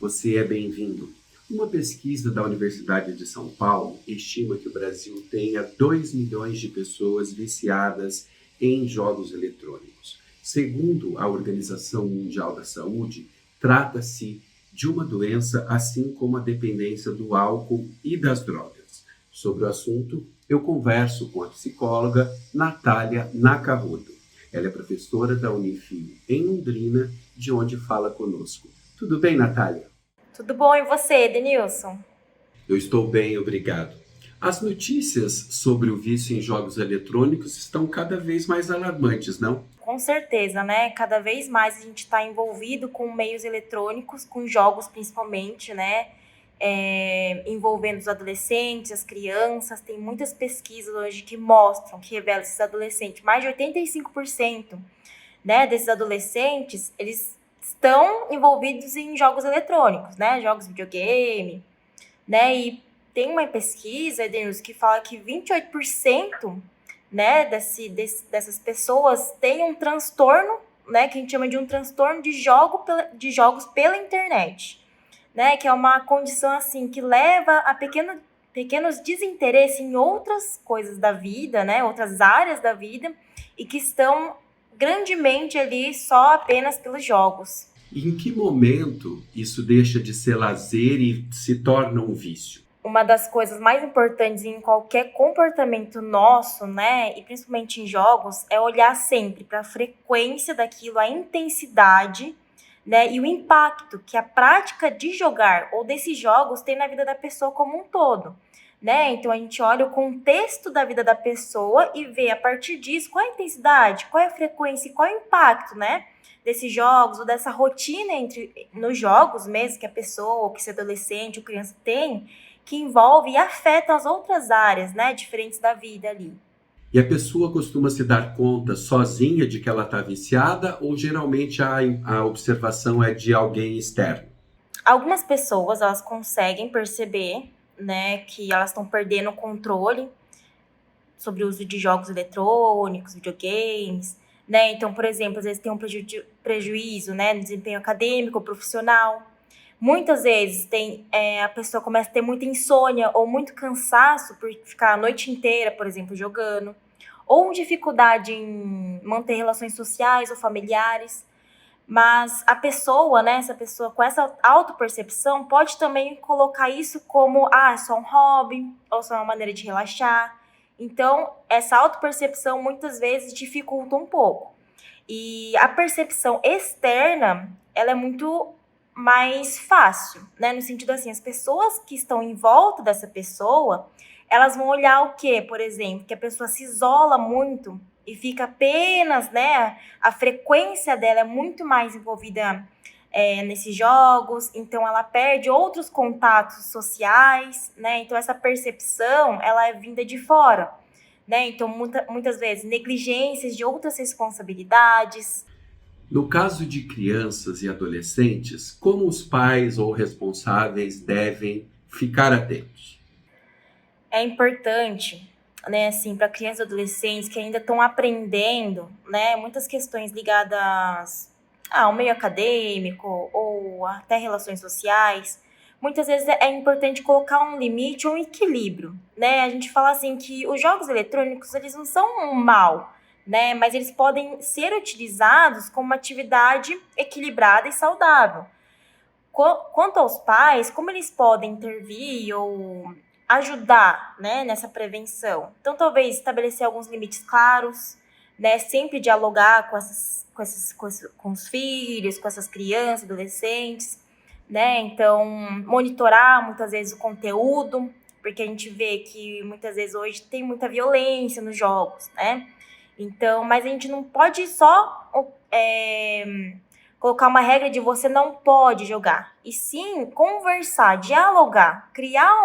você é bem-vindo. Uma pesquisa da Universidade de São Paulo estima que o Brasil tenha 2 milhões de pessoas viciadas em jogos eletrônicos. Segundo a Organização Mundial da Saúde, trata-se de uma doença assim como a dependência do álcool e das drogas. Sobre o assunto, eu converso com a psicóloga Natália Nakamoto. Ela é professora da Unifil em Londrina, de onde fala conosco. Tudo bem, Natália? Tudo bom, e você, Denilson? Eu estou bem, obrigado. As notícias sobre o vício em jogos eletrônicos estão cada vez mais alarmantes, não? Com certeza, né? Cada vez mais a gente está envolvido com meios eletrônicos, com jogos principalmente, né? Envolvendo os adolescentes, as crianças. Tem muitas pesquisas hoje que mostram, que revelam esses adolescentes. Mais de 85%, né, desses adolescentes, eles estão envolvidos em jogos eletrônicos, né? Jogos de videogame, né? E tem uma pesquisa, Denilson, que fala que 28%, né, dessas pessoas têm um transtorno, né, que a gente chama de um transtorno de jogos pela internet, né, que é uma condição assim que leva a pequenos desinteresses em outras coisas da vida, né, outras áreas da vida, e que estão grandemente ali só apenas pelos jogos. E em que momento isso deixa de ser lazer e se torna um vício? Uma das coisas mais importantes em qualquer comportamento nosso, né, e principalmente em jogos, é olhar sempre para a frequência daquilo, a intensidade, né, e o impacto que a prática de jogar ou desses jogos tem na vida da pessoa como um todo, né? Então a gente olha o contexto da vida da pessoa e vê a partir disso qual é a intensidade, qual é a frequência e qual é o impacto, né, desses jogos ou dessa rotina nos jogos mesmo que a pessoa, ou que esse adolescente ou criança tem, que envolve e afeta as outras áreas, né, diferentes da vida ali. E a pessoa costuma se dar conta sozinha de que ela está viciada ou geralmente a observação é de alguém externo? Algumas pessoas, elas conseguem perceber, né, que elas estão perdendo o controle sobre o uso de jogos eletrônicos, videogames, né? Então, por exemplo, às vezes tem um prejuízo, né, no desempenho acadêmico ou profissional. Muitas vezes a pessoa começa a ter muita insônia ou muito cansaço por ficar a noite inteira, por exemplo, jogando. Ou dificuldade em manter relações sociais ou familiares. Mas a pessoa, né, essa pessoa com essa autopercepção pode também colocar isso como, é só um hobby, ou só uma maneira de relaxar. Então, essa autopercepção muitas vezes dificulta um pouco. E a percepção externa, ela é muito mais fácil, né? No sentido assim, as pessoas que estão em volta dessa pessoa, elas vão olhar o quê? Por exemplo, que a pessoa se isola muito e fica apenas, né? A frequência dela é muito mais envolvida nesses jogos, então ela perde outros contatos sociais, né? Então essa percepção, ela é vinda de fora, né? Então muitas vezes negligências de outras responsabilidades. No caso de crianças e adolescentes, como os pais ou responsáveis devem ficar atentos? É importante, né, assim, para crianças e adolescentes que ainda estão aprendendo, né, muitas questões ligadas ao meio acadêmico ou até relações sociais. Muitas vezes é importante colocar um limite ou um equilíbrio, né? A gente fala assim que os jogos eletrônicos, eles não são um mal, né? Mas eles podem ser utilizados como uma atividade equilibrada e saudável. Quanto aos pais, como eles podem intervir ou ajudar, né, nessa prevenção? Então, talvez estabelecer alguns limites claros, né, sempre dialogar com os filhos, com essas crianças, adolescentes, né? Então, monitorar muitas vezes o conteúdo, porque a gente vê que muitas vezes hoje tem muita violência nos jogos, né? Então, mas a gente não pode só colocar uma regra de você não pode jogar, e sim conversar, dialogar, criar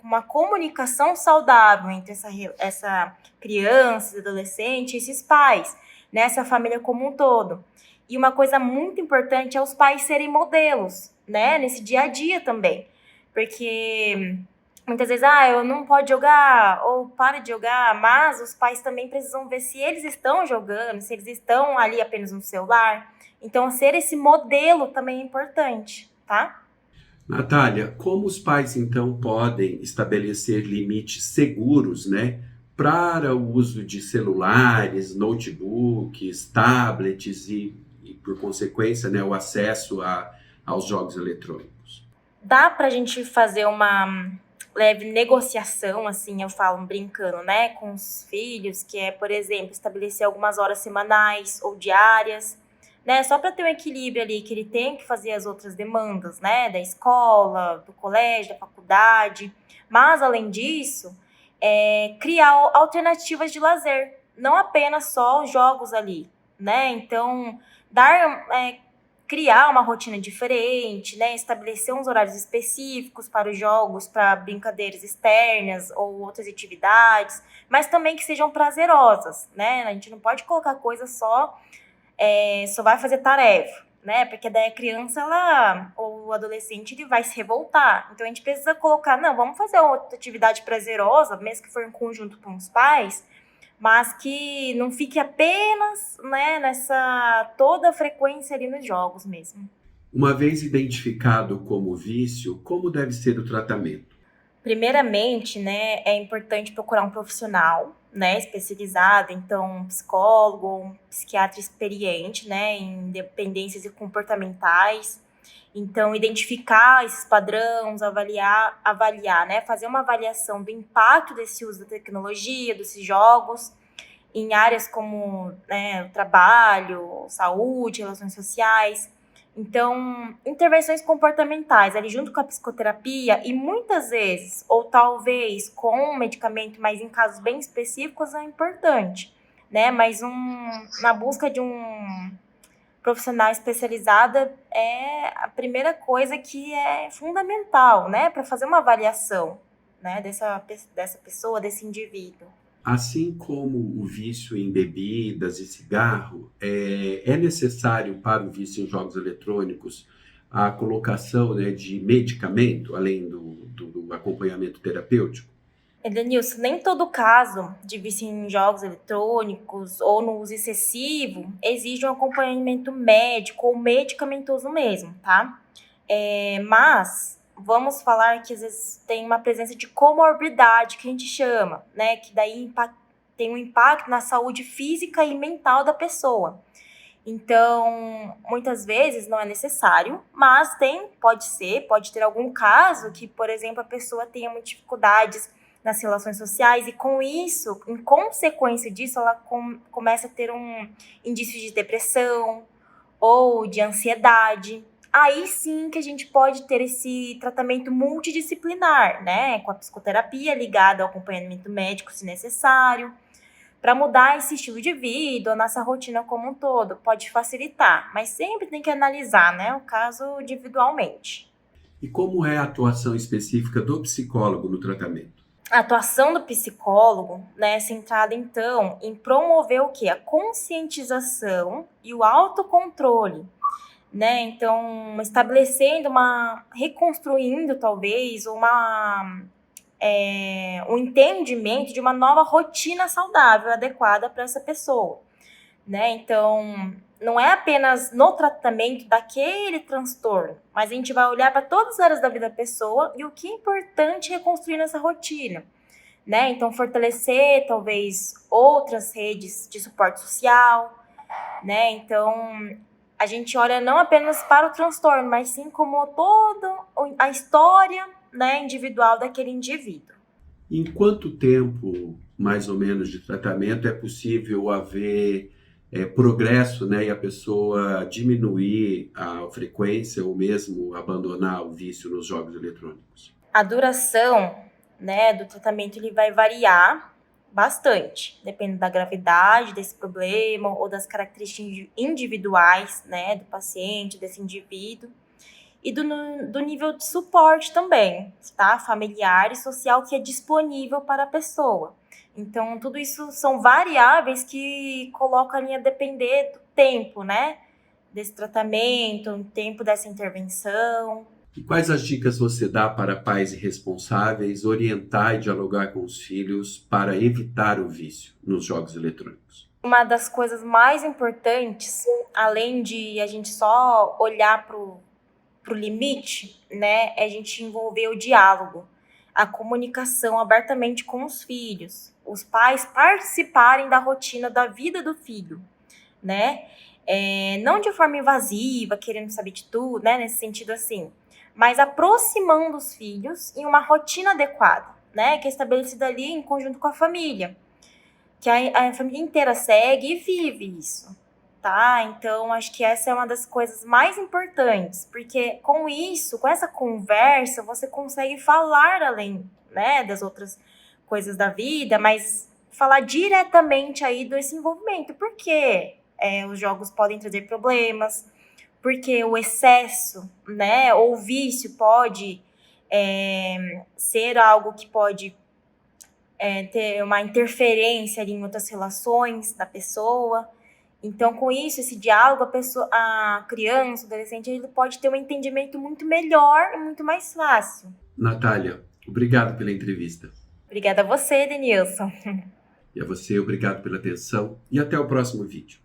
uma comunicação saudável entre essa criança, esse adolescente, esses pais, né, essa família como um todo. E uma coisa muito importante é os pais serem modelos, né, nesse dia a dia também, porque muitas vezes, eu não pode jogar, ou para de jogar, mas os pais também precisam ver se eles estão jogando, se eles estão ali apenas no celular. Então, ser esse modelo também é importante. tá? Natália, como os pais então podem estabelecer limites seguros, né, para o uso de celulares, notebooks, tablets e por consequência, né, o acesso aos jogos eletrônicos? Dá pra gente fazer uma leve negociação, assim, eu falo brincando, né, com os filhos, que é, por exemplo, estabelecer algumas horas semanais ou diárias, né, só para ter um equilíbrio ali, que ele tem que fazer as outras demandas, né, da escola, do colégio, da faculdade, mas, além disso, criar alternativas de lazer, não apenas só os jogos ali, né, então, criar uma rotina diferente, né? Estabelecer uns horários específicos para os jogos, para brincadeiras externas ou outras atividades, mas também que sejam prazerosas, né? A gente não pode colocar coisa só vai fazer tarefa, né? Porque daí a criança ou o adolescente ele vai se revoltar. Então a gente precisa colocar, não, vamos fazer outra atividade prazerosa, mesmo que for em conjunto com os pais, mas que não fique apenas, né, nessa toda a frequência ali nos jogos mesmo. Uma vez identificado como vício, como deve ser o tratamento? Primeiramente, né, é importante procurar um profissional, né, especializado, então um psicólogo ou um psiquiatra experiente, né, em dependências e comportamentais. Então, identificar esses padrões, avaliar, né, fazer uma avaliação do impacto desse uso da tecnologia, desses jogos, em áreas como, né, o trabalho, saúde, relações sociais. Então, intervenções comportamentais ali junto com a psicoterapia e muitas vezes, ou talvez com um medicamento, mas em casos bem específicos, é importante, né? Mas na busca de um profissional especializado é a primeira coisa que é fundamental, né? Para fazer uma avaliação, né? Dessa pessoa, desse indivíduo. Assim como o vício em bebidas e cigarro, é necessário para o vício em jogos eletrônicos a colocação, né, de medicamento, além do acompanhamento terapêutico? Edenilson, nem todo caso de vício em jogos eletrônicos ou no uso excessivo exige um acompanhamento médico ou medicamentoso mesmo, tá? Mas vamos falar que às vezes tem uma presença de comorbidade, que a gente chama, né? Que daí tem um impacto na saúde física e mental da pessoa. Então, muitas vezes não é necessário, mas pode ter algum caso que, por exemplo, a pessoa tenha muitas dificuldades nas relações sociais e com isso, em consequência disso, ela começa a ter um indício de depressão ou de ansiedade. Aí sim que a gente pode ter esse tratamento multidisciplinar, né? Com a psicoterapia ligada ao acompanhamento médico, se necessário, para mudar esse estilo de vida, a nossa rotina como um todo. Pode facilitar, mas sempre tem que analisar, né? O caso individualmente. E como é a atuação específica do psicólogo no tratamento? A atuação do psicólogo, né, é centrada, então, em promover o quê? A conscientização e o autocontrole, né? Então, reconstruindo, talvez, um entendimento de uma nova rotina saudável, adequada para essa pessoa, né? Então, não é apenas no tratamento daquele transtorno, mas a gente vai olhar para todas as áreas da vida da pessoa e o que é importante reconstruir nessa rotina, né? Então, fortalecer, talvez, outras redes de suporte social, né? Então, a gente olha não apenas para o transtorno, mas sim como toda a história, né, individual daquele indivíduo. Em quanto tempo, mais ou menos, de tratamento é possível haver progresso, né, e a pessoa diminuir a frequência ou mesmo abandonar o vício nos jogos eletrônicos? A duração, né, do tratamento ele vai variar bastante, dependendo da gravidade desse problema ou das características individuais, né, do paciente, desse indivíduo, e do nível de suporte também, tá? Familiar e social que é disponível para a pessoa. Então, tudo isso são variáveis que colocam ali a depender do tempo, né? Desse tratamento, o tempo dessa intervenção. E quais as dicas você dá para pais responsáveis orientar e dialogar com os filhos para evitar o vício nos jogos eletrônicos? Uma das coisas mais importantes, além de a gente só olhar para pro limite, né, é a gente envolver o diálogo, a comunicação abertamente com os filhos, os pais participarem da rotina da vida do filho, né? Não de forma invasiva, querendo saber de tudo, né? Nesse sentido assim, mas aproximando os filhos em uma rotina adequada, né? Que é estabelecida ali em conjunto com a família, que a família inteira segue e vive isso, tá? Então, acho que essa é uma das coisas mais importantes, porque com isso, com essa conversa, você consegue falar além, né, das outras coisas da vida, mas falar diretamente aí desse envolvimento, porque os jogos podem trazer problemas, porque o excesso, né, ou o vício pode ser algo que pode ter uma interferência ali em outras relações da pessoa. Então, com isso, esse diálogo, a criança, o adolescente, ele pode ter um entendimento muito melhor e muito mais fácil. Natália, obrigado pela entrevista. Obrigada a você, Denilson. E a você, obrigado pela atenção e até o próximo vídeo.